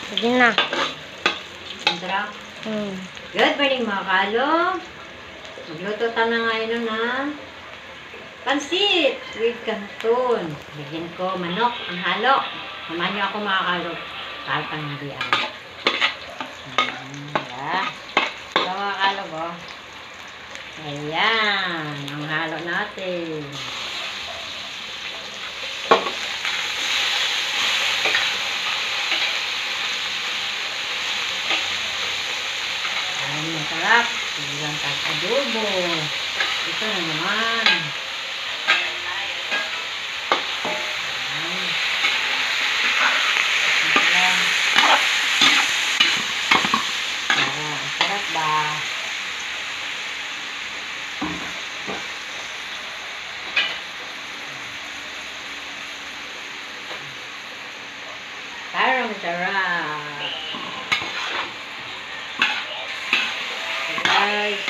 Sige na. Sandra? Good morning mga kalo. Magluto tayo na ngayon na pansit with canton. Bigyan ko manok ang halo. Samahan niyo ako mga kalo. Kahit ang hindi ano. Ito mga kalo ko. Ayan. Ang halo natin. Ayan, masarap. Bilang tag-adobo. Ito na naman. Sarap ba? Parang sarap. Guys.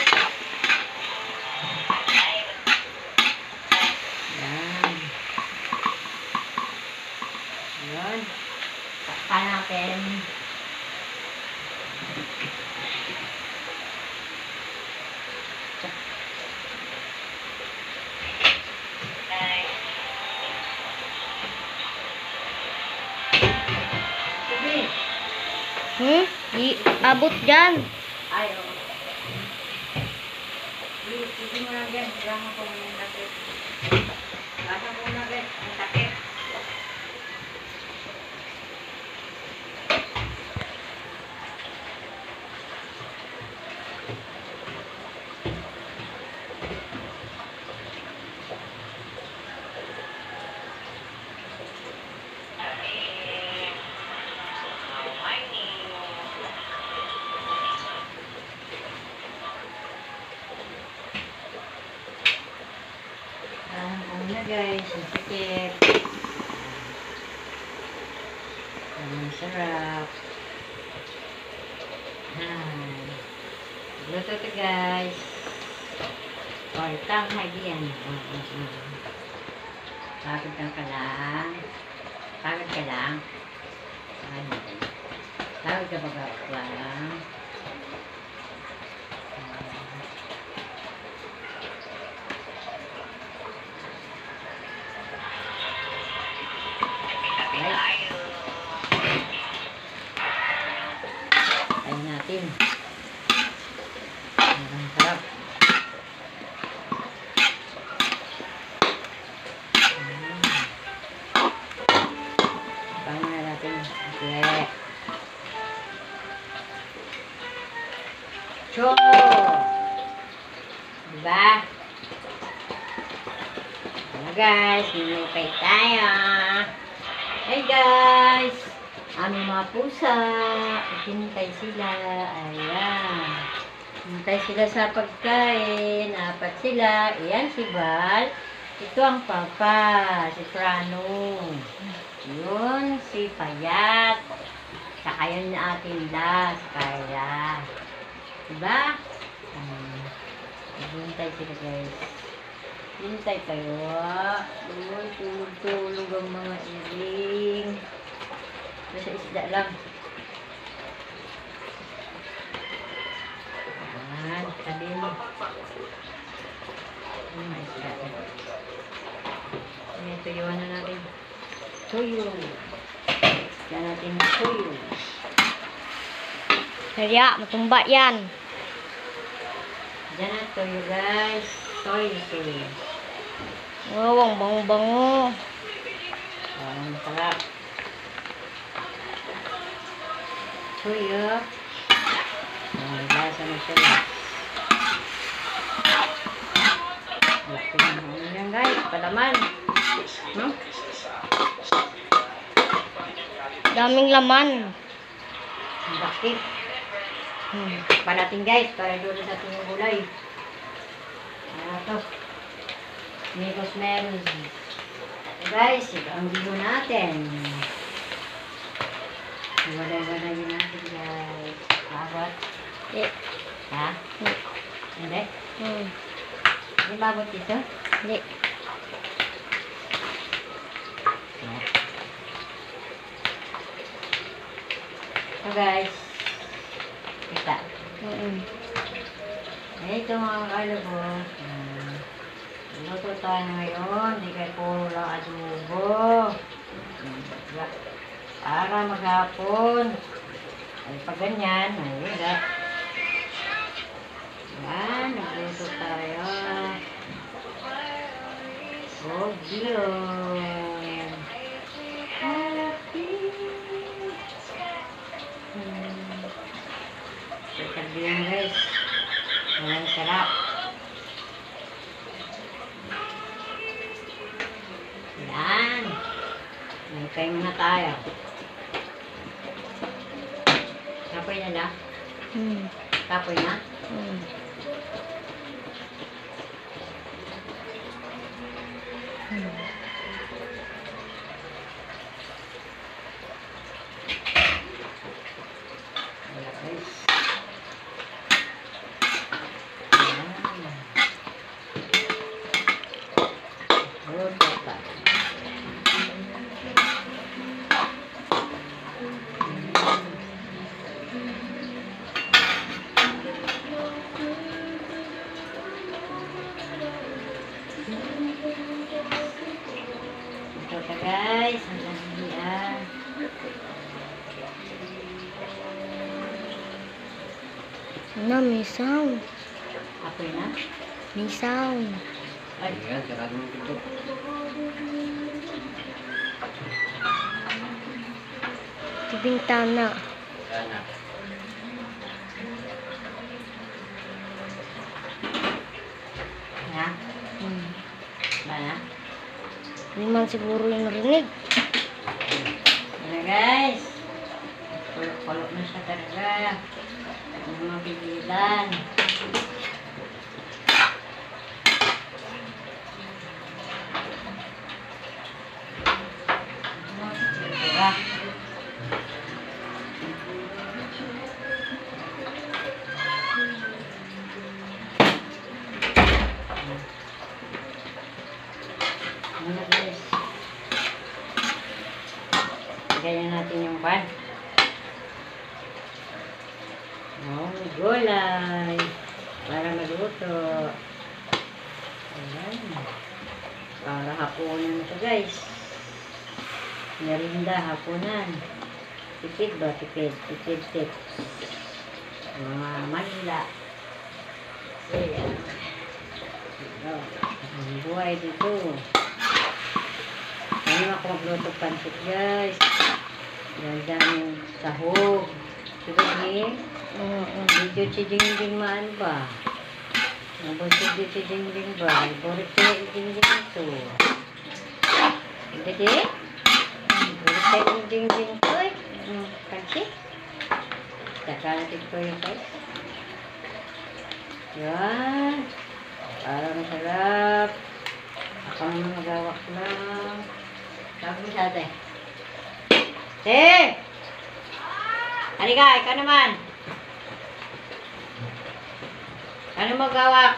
Yan. Yan. Takpan natin. Abot dyan. Ay, oo. Sige mo lang dyan. Kailangan ko ng takip. Kailangan ko na guys. Ang takip. Ano guys, ang sikip. Ang sarap. Luto ito guys. Tang hadian. Pagod ka lang. Pagod ka lang. Pagod ka ba lang. Ayan natin. Ang sarap. Paano na natin? Okay. Cho! Diba? Ano guys, nilupay tayo. Hey guys! Aming mga pusa. Hintay sila. Ayan. Hintay sila sa pagkain. Apat sila. Ayan si Val. Ito ang papa. Si Prano. Yun si Payat. Saka yun na ating las. Kaya. Diba? Hintay sila guys. Hintay tayo. Doon, tulog-tulog ang mga iring. Sa isda lang. Ayan, sabi mo. Mga isda lang. Ayan, tuyuan na natin. Tuyo. Isda natin tuyo. Kaya, matumba yan. Diyan na tuyo guys. Tuyo. Oh, ang bango-bango. Ang sarap. Tuyo. Lasa na siya. Ayan guys, palaman. No? Daming laman. Bakit? Pa natin guys, para doon sa ating gulay. Ayan ito. Migos meron. Guys, ito ang video natin. Walay-walay natin guys. Babot. Ha? Hindi? Hindi babot dito? Hindi. So guys, kita. Ito mga kalubo. Luto tayo ngayon. Di kayo puro lang adobo. Para maghapon. Ay pag ganyan, mahirap. Yan, nagluto tayo. Oh, bilog. Happy. Sabi yan guys. Walang sarap. Yan. Nagpay muna tayo. Kapoy na lang. Kapoy na. Ito guys, ang lahiyan. Na, may sound. Apoy na? May sound. Ay, Ayan, sarado mo ito. Bintana. Ayan na. na? Ba na? Hindi man siguro yung narinig. Ano guys? Kulok-kulok na siya talaga. Hindi mo mapigilan. Diba? Ano guys? Ganyan natin yung pan. Oh, gulay. Para maluto. Ayan. Para hapunan ito guys. Merinda hapunan. Tipid ba? Tipid. Tipid. Mga Manila. Ayan. Ang buhay dito. Ano ako magluto pansit guys. Ganda yung sahog. Siguro ni video chiding-ding maan ba? Nabusog di chiding-ding ba? Borit chiding-ding ito. Hindi? Borit chiding-ding ito eh. Pansit. Kakalatin ko yung guys. Yan. Para masarap. Ako naman magawak lang. Sabi mo sa ate. Te! Halika, ikaw naman. Ano magawak?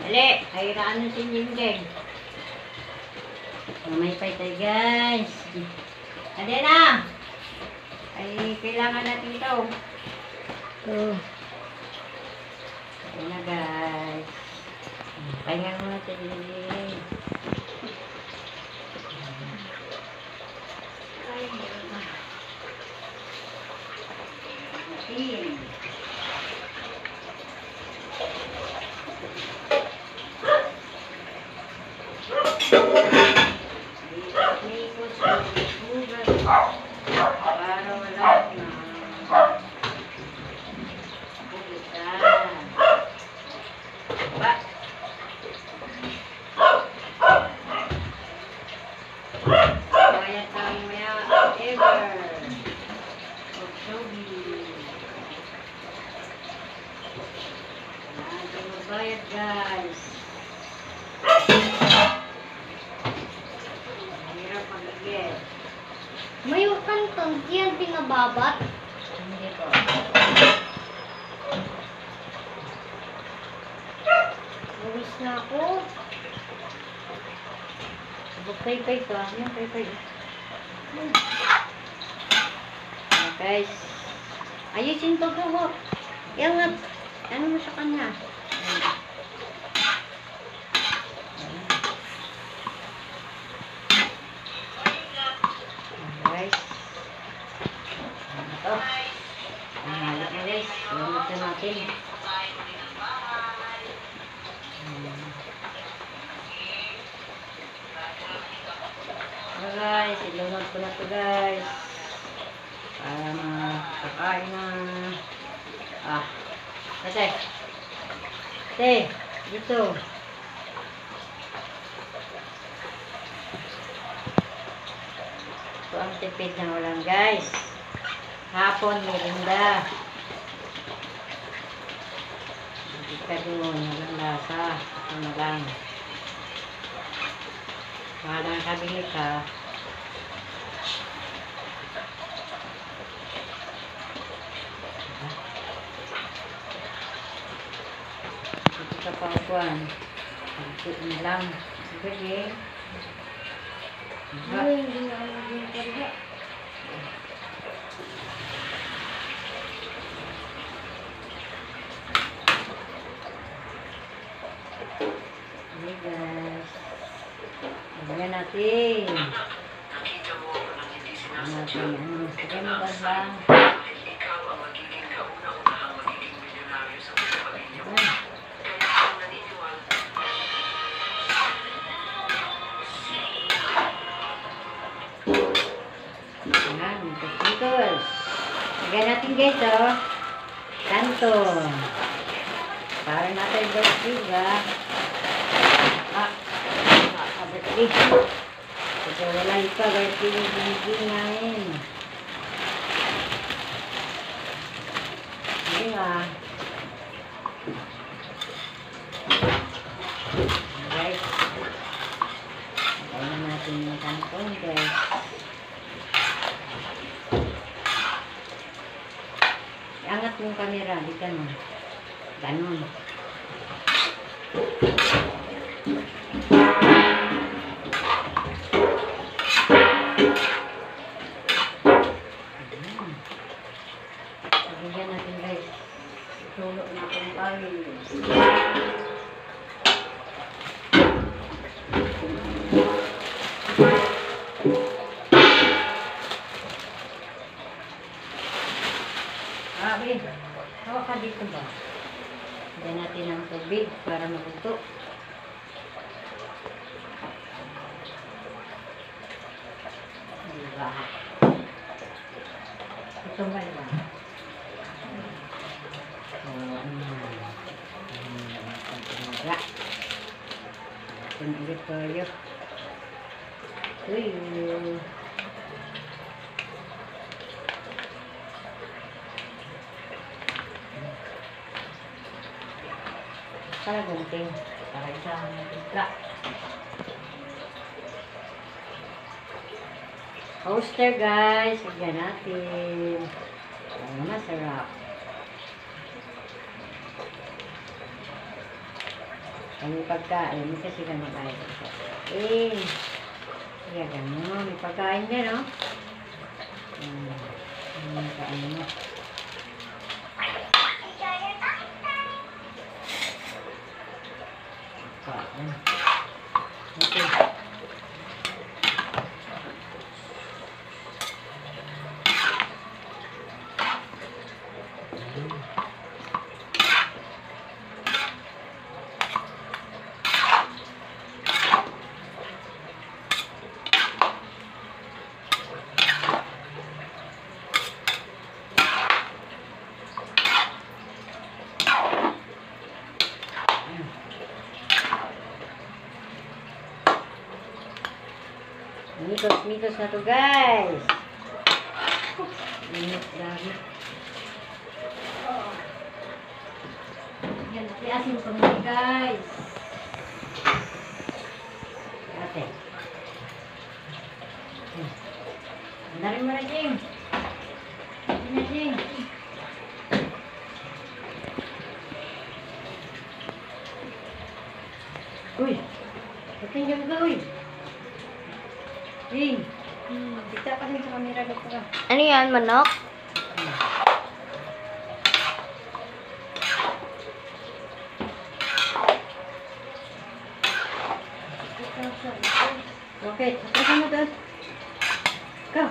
Dali, hayiraan ng sinjing-ding. Mamaypay tayo guys. Dali na! Ay, kailangan natin ito. Ayan na guys. Pahinga muna tayo. Ayan. Para wala na. Ba? Kaya tayo maya ever. Natin magbayad guys. Mahirap mag-get. May kantong diyan pinababat. Hindi po. Buwis na ako. Kay-kay ka. Yan, kay-kay. Guys, ayusin to buhok. Iangat. Ano mo sa kanya? Ayan. Guys. Ano to? Ang halap na guys. Ilunod na natin. Ano guys, ilunod ko na to guys. Para makakain na. Kasi. Dito. Ito ang tipid ng ulam guys. Hapon, merinda. Hindi ka doon, walang lasa. Ito na lang. Walang kabili ka. Ito ka pa kuwan. Ito na lang. Sige. Ay, hindi na ako maging karga. Hey guys. Lagyan natin. Sige mo ba lang? Ayan, pickles. Lagyan natin guys, oh. Kanton. Para natin bertiga. Bertiga. Ito wala pa, bertiga giniginain. Hindi nga. Guys. Lagyan natin yung kanton, guys. Iangat yung camera, di ganun. Ganun. Sabigyan natin guys. Tulog na kung tayo. Hawak ka dito ba? Lagyan natin ng tubig para maluto. Diba? Ito ba diba? Ito ulit tayo. Uy. Para gunting. Para isang isla. Toaster guys. Lagyan natin. Para masarap. May pagkain. Hindi kasi kami kain. Kaya gano'n. May pagkain din, no? May pagkain mo. Okay. Mitos na to guys. Init lagi. Yan, asin ko muna guys. Ate. Andarin mo na, Jing. Hindi na, Jing. Uy. Patingin ka, uy. Jing. Kita pa rin sa camera dito ka. Ano yan, manok? Bakit? Prasan mo doon. Go.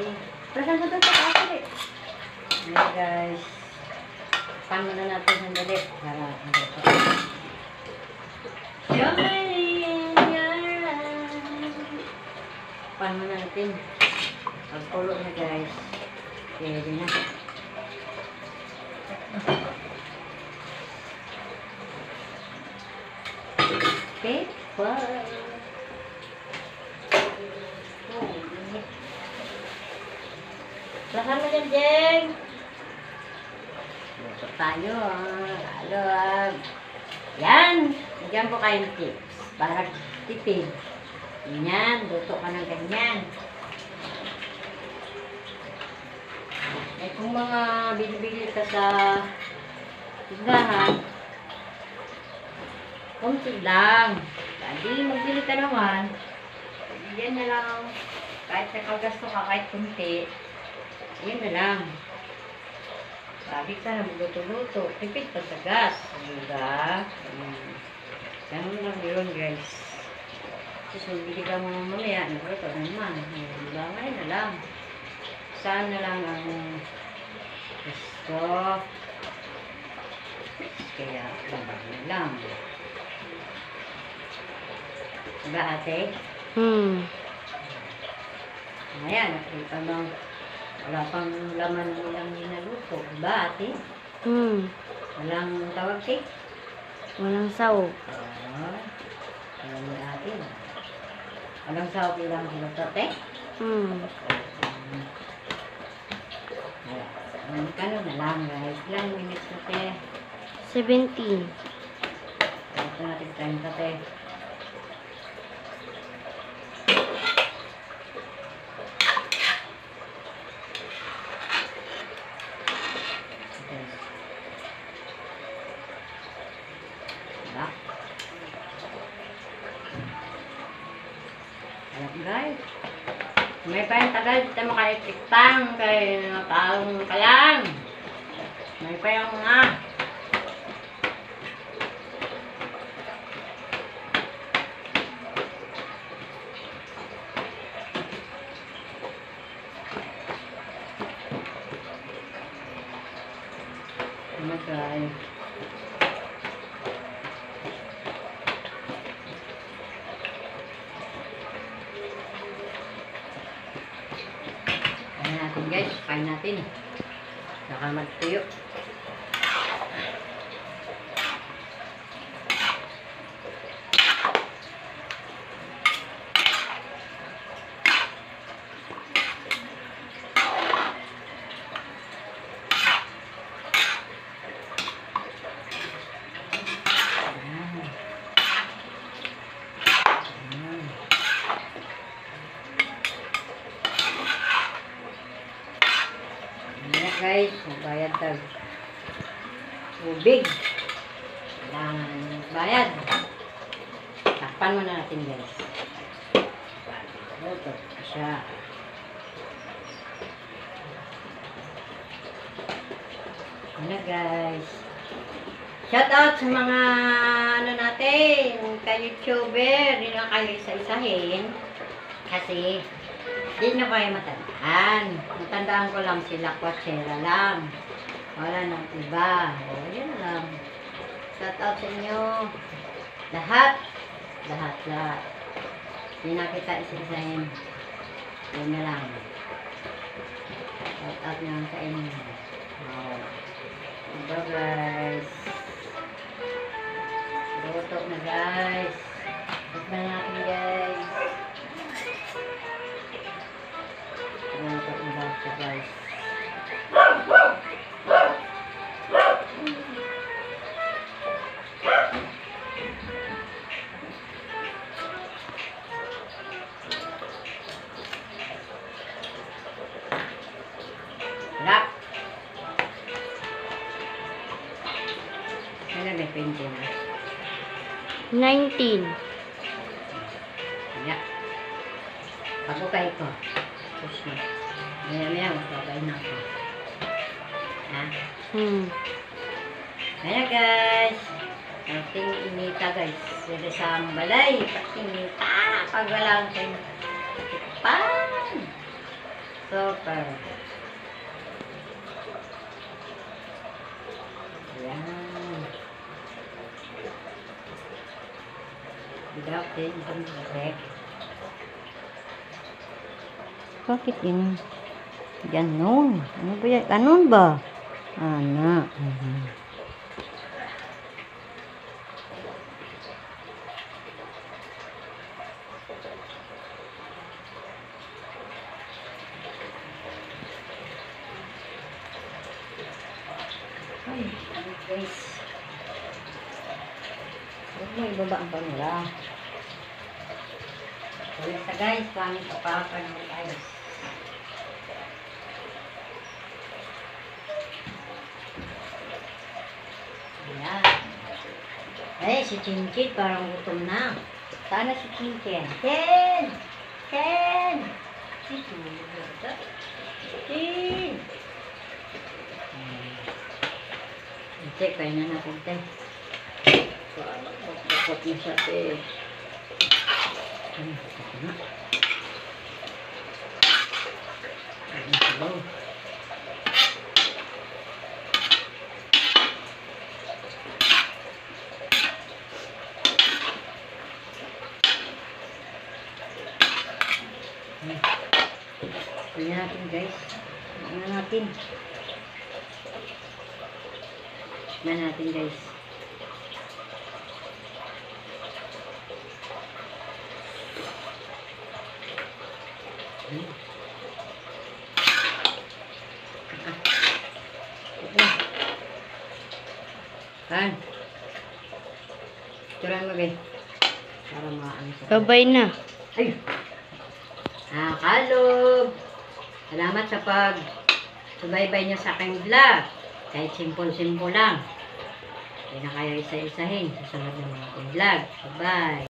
Eh, prasan mo doon sa taas ulit. Ayan guys. Pan muna natin sandali. Para ano pa. Shining your eyes. Pan muna natin. Pagpulo na guys. Pwede na. Paper. Lahan mo dyan, Jeng. Luto tayo. Halo. Yan. Nagyan po kayong tips. Para tipid. Yan. Luto ka ng ganyan. Eh, kung mga binibili ka sa tindahan, konti lang. Hindi, magbili ka naman. Yan na lang. Kahit nakagasto ka, kahit kunti. Yan na lang. Sabi ka na magluto-luto. Tipid pa sa gas. Diba? Ganun lang yun, guys. Kasi bili ka mo mamaya. Nagluto naman. Diba? Ngayon na lang. Saan na lang ang gusto. Kaya, labang na lang. Diba, ate? Ayan, nakita mo. Wala pang laman nilang ninaluto. Diba, ate? Walang tawag, te? Walang saw. Alam mo ate. Walang saw bilang niluto, te? Kano na lang, guys. Ilang minutes na, te? 17. Ito natin time na, te. Diba? Alam, guys. May pa yung tagal, dito makaipiktang kay natalong ka lang. May pa yung mga. Ano guys? Guys, kain natin. Saka magtuyo. Guys, magbayad tag tubig. Kailangan magbayad. Takpan muna natin, guys. Ito siya. Ano, guys. Shout out sa mga ano natin, ka-YouTuber. Hindi na kayo isa-isahin. Kasi hindi na kayo matandaan. Matandaan ko lang sila, kwatsera lang. Wala nang iba. O, yun lang. Shout out sa inyo. Lahat. Lahat. Hindi na kita isa-isahin. Yun na lang. Shout out na lang sa inyo. Wow. Bye guys. Luto na guys. Luto na natin guys. Luto na basta guys. Sarap. Ano may 20 na? 19. Kaya. Pagkukay ko. Tapos na. Maya-maya, magkakay na ako. Ha? Kaya guys. Pating inita guys. Dito sa balay. Pating inita. Pag wala kang pan. Super. Ayan. Bigap din. Bigap. Bakit yun? Ganon. Ano ba yan? Ganon ba? Ana. Ay, guys. Huwag mo ibaba ang panula. Kaya sa guys, pangit sa papa ng guys. Ayan. Eh, si Chinchin parang gutom na. Sana si Chinchin. Chen! Chen! Chin! Check, kaya na natin tayo. Parang magpapot na siya eh. Ito na. Ayan sila. Tingnan natin guys. Tingnan natin. Tingnan natin guys. Kan. Turan mo guys. Para maano sa. Babay na. Ay. Nakakalob. Salamat sa subaybay niyo sa aking vlog. Kahit simple-simple lang. Hindi na kayo isa-isahin sa sunod ng mga vlog. Bye-bye.